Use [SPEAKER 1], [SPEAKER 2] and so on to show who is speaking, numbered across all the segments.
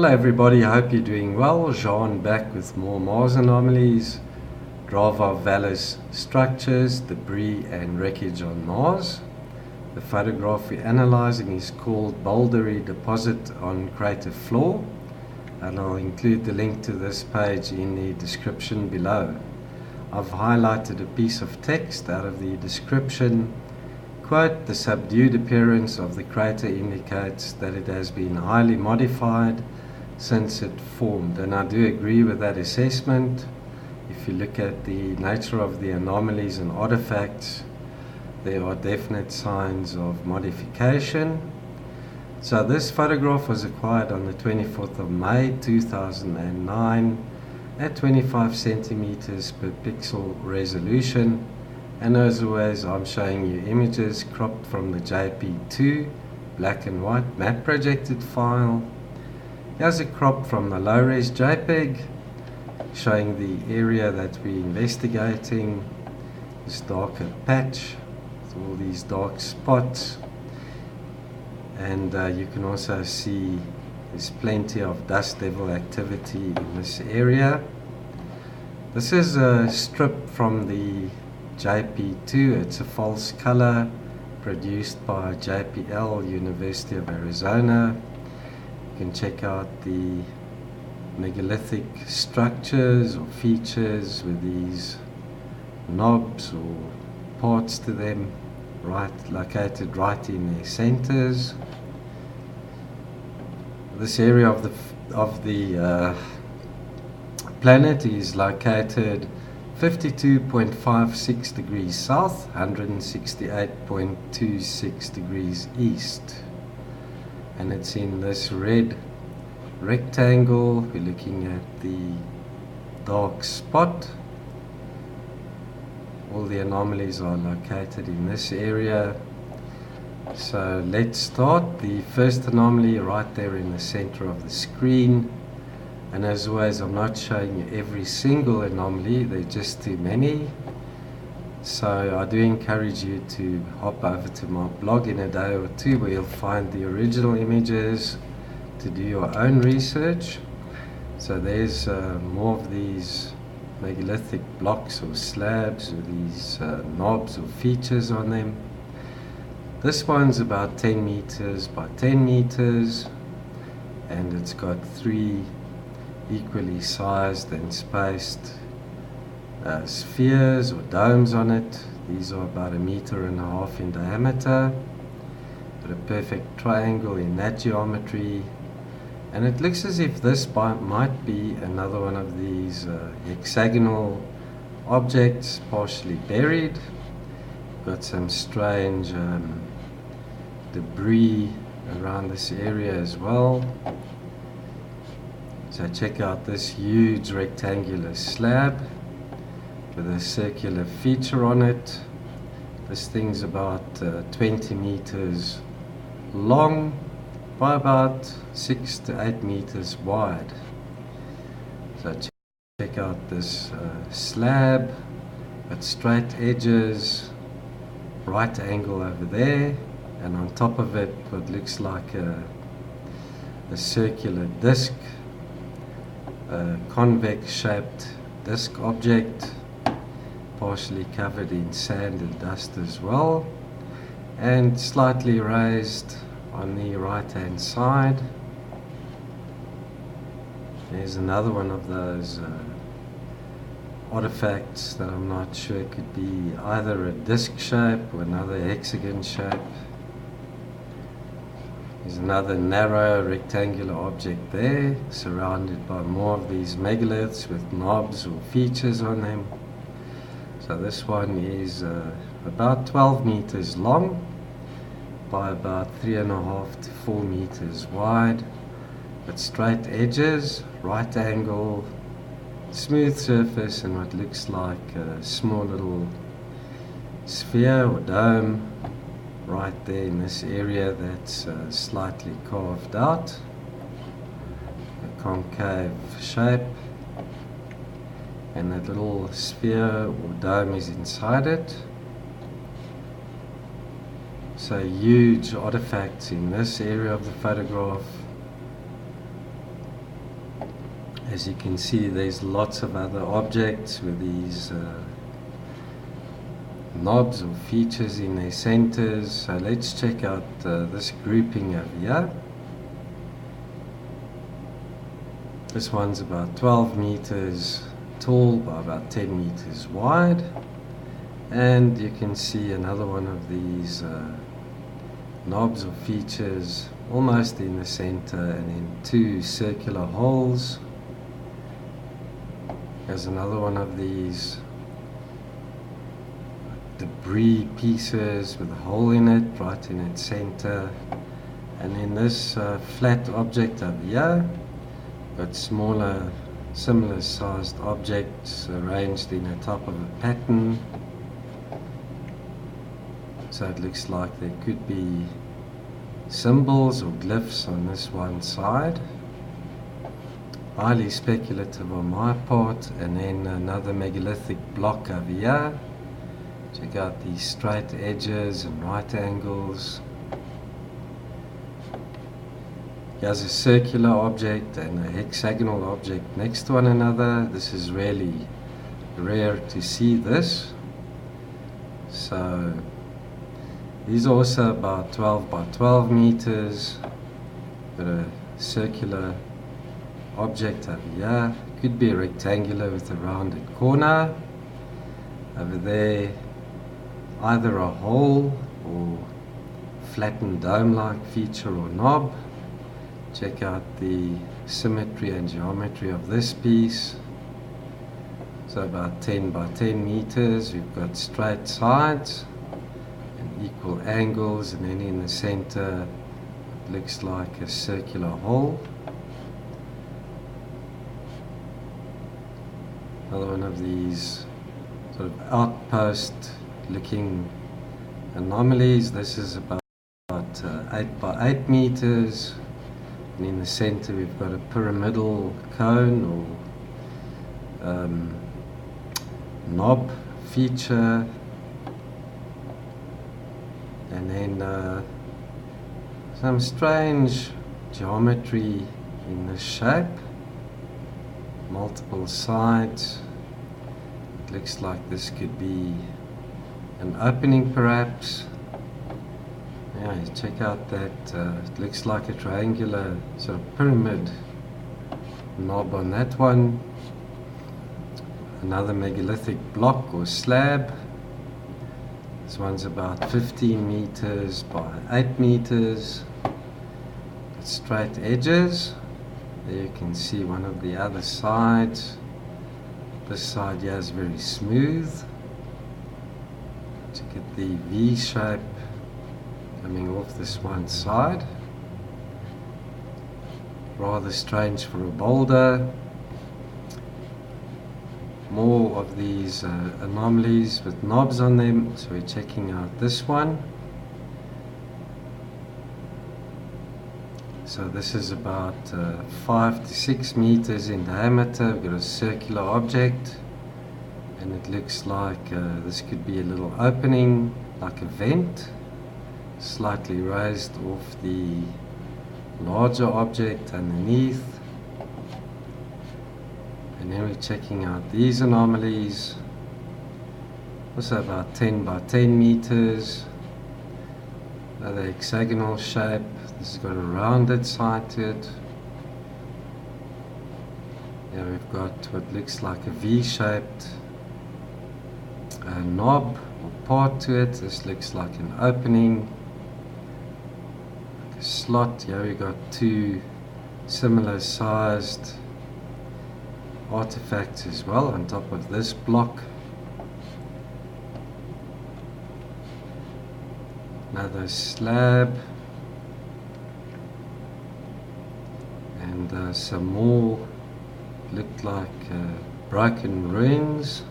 [SPEAKER 1] Hello everybody, hope you're doing well. Jean back with more Mars anomalies, Drava Valles structures, debris and wreckage on Mars. The photograph we're analyzing is called Bouldery Deposit on crater floor, and I'll include the link to this page in the description below. I've highlighted a piece of text out of the description. Quote, the subdued appearance of the crater indicates that it has been highly modified since it formed, and I do agree with that assessment. If you look at the nature of the anomalies and artifacts, there are definite signs of modification. So this photograph was acquired on the 24th of May 2009 at 25 centimeters per pixel resolution. And as always, I'm showing you images cropped from the JP2 black and white map projected file. Here's a crop from the low-res JPEG showing the area that we're investigating, this darker patch with all these dark spots. And you can also see there's plenty of dust devil activity in this area. This is a strip from the JP2, it's a false color produced by JPL, University of Arizona. You can check out the megalithic structures or features with these knobs or parts to them located right in their centers. This area of the planet is located 52.56 degrees south, 168.26 degrees east, and it's in this red rectangle. We're looking at the dark spot. All the anomalies are located in this area. So let's start. The first anomaly right there in the center of the screen. And as always, I'm not showing you every single anomaly, there are just too many. So I do encourage you to hop over to my blog in a day or two where you'll find the original images to do your own research. So there's more of these megalithic blocks or slabs with these knobs or features on them. This one's about 10 meters by 10 meters, and it's got three equally sized and spaced spheres or domes on it. These are about 1.5 meters in diameter, but a perfect triangle in that geometry. And it looks as if this might be another one of these hexagonal objects partially buried. Got some strange debris around this area as well. So check out this huge rectangular slab with a circular feature on it. This thing's about 20 meters long by about 6 to 8 meters wide. So check out this slab, got straight edges, right angle over there, and on top of it what looks like a circular disc, a convex shaped disc object, partially covered in sand and dust as well, and slightly raised on the right hand side. There's another one of those artifacts that I'm not sure could be either a disc shape or another hexagon shape. There's another narrow rectangular object there, surrounded by more of these megaliths with knobs or features on them. So this one is about 12 meters long by about 3.5 to 4 meters wide, with straight edges, right angle, smooth surface, and what looks like a small little sphere or dome right there in this area that's slightly carved out, a concave shape, and that little sphere or dome is inside it. So huge artifacts in this area of the photograph. As you can see, there's lots of other objects with these knobs or features in their centers. So let's check out this grouping over here. This one's about 12 meters tall by about 10 meters wide, and you can see another one of these knobs or features almost in the center, and then two circular holes. There's another one of these debris pieces with a hole in it right in its center, and then this flat object over here, got smaller similar sized objects arranged in the top of a pattern. So it looks like there could be symbols or glyphs on this one side. Highly speculative on my part. And then another megalithic block over here. Check out these straight edges and right angles. Here's a circular object and a hexagonal object next to one another. This is really rare to see this. So these are also about 12 by 12 meters. Got a circular object over here. Could be a rectangular with a rounded corner. Over there, either a hole or flattened dome-like feature or knob. Check out the symmetry and geometry of this piece. So about 10 by 10 meters. We've got straight sides and equal angles, and then in the center it looks like a circular hole. Another one of these sort of outpost looking anomalies. This is about 8 by 8 meters. And in the center we've got a pyramidal cone or knob feature, and then some strange geometry in this shape, multiple sides. It looks like this could be an opening perhaps. Yeah, check out that, it looks like a triangular sort of pyramid knob on that one. Another megalithic block or slab. This one's about 15 meters by 8 meters. Straight edges. There you can see one of the other sides. This side here is very smooth. Check at the V shape coming off this one side. Rather strange for a boulder. More of these anomalies with knobs on them, so we're checking out this one. So this is about 5 to 6 meters in diameter. We've got a circular object, and it looks like this could be a little opening, like a vent, slightly raised off the larger object underneath. And then we're checking out these anomalies, also about 10 by 10 meters. Another hexagonal shape. This has got a rounded side to it. Here we've got what looks like a V-shaped knob or part to it. This looks like an opening, like a slot. Here we've got two similar sized artifacts as well on top of this block. Another slab, and some more looked like broken ruins.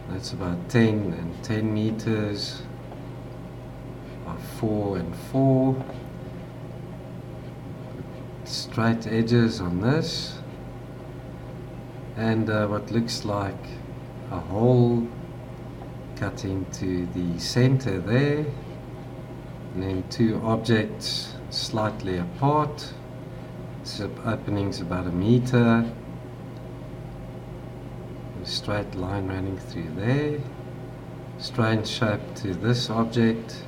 [SPEAKER 1] That's about 10 and 10 meters by 4 and 4. Straight edges on this, and what looks like a hole cut into the center there, and then two objects slightly apart, opening's about 1 meter. A straight line running through there. Strange shape to this object.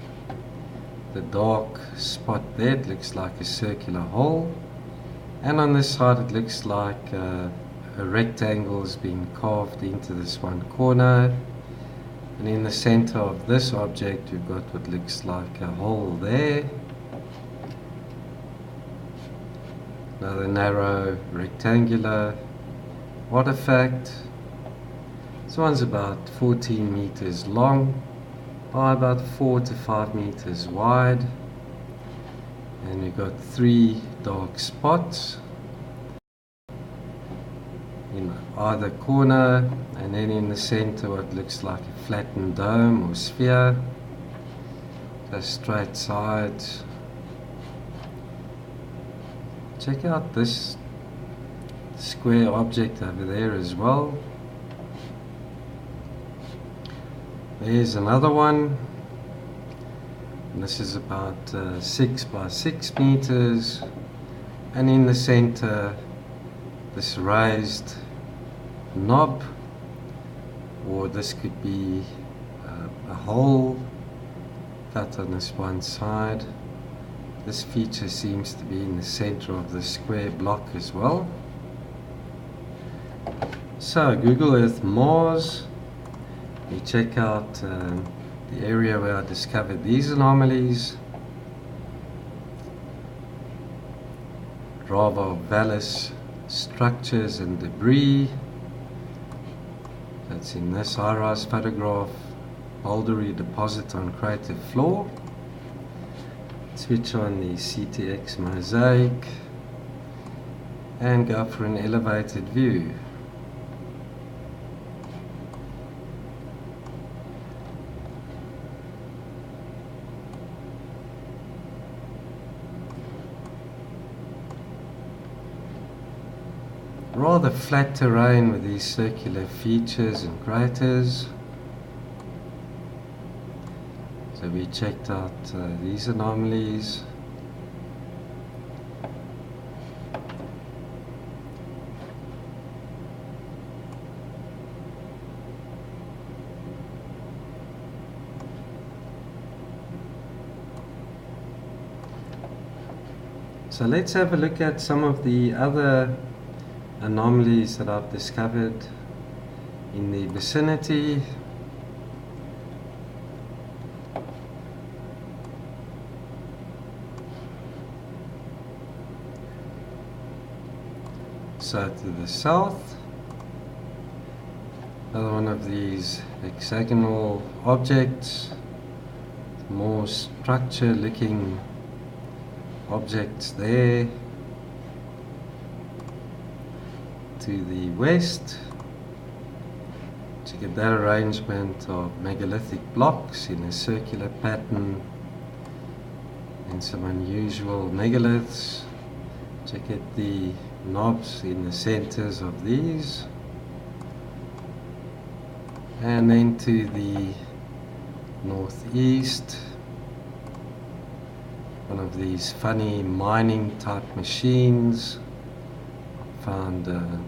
[SPEAKER 1] The dark spot there, it looks like a circular hole. And on this side it looks like a rectangle has been carved into this one corner. And in the center of this object we've got what looks like a hole there. Another narrow rectangular artifact. This one's about 14 meters long by about 4 to 5 meters wide. And we've got 3 dark spots in either corner, and then in the center what looks like a flattened dome or sphere. Just straight sides. Check out this square object over there as well. There's another one, and this is about 6 by 6 meters, and in the center this raised knob, or this could be a hole cut on this one side. This feature seems to be in the center of the square block as well. So Google Earth Mars. We check out the area where I discovered these anomalies. Drava Valles structures and debris. That's in this high-rise photograph. Bouldery Deposit on crater floor. Switch on the CTX mosaic and go for an elevated view. Rather flat terrain with these circular features and craters. So we checked out these anomalies. So let's have a look at some of the other anomalies that I've discovered in the vicinity. So to the south, another one of these hexagonal objects, more structure looking objects there. To the west, to get that arrangement of megalithic blocks in a circular pattern and some unusual megaliths. Check out the knobs in the centers of these, and then to the northeast, one of these funny mining type machines. Found a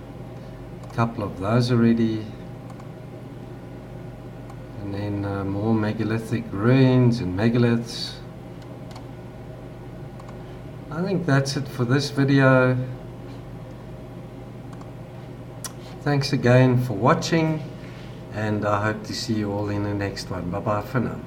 [SPEAKER 1] couple of those already, and then more megalithic ruins and megaliths. I think that's it for this video. Thanks again for watching, and I hope to see you all in the next one. Bye bye for now.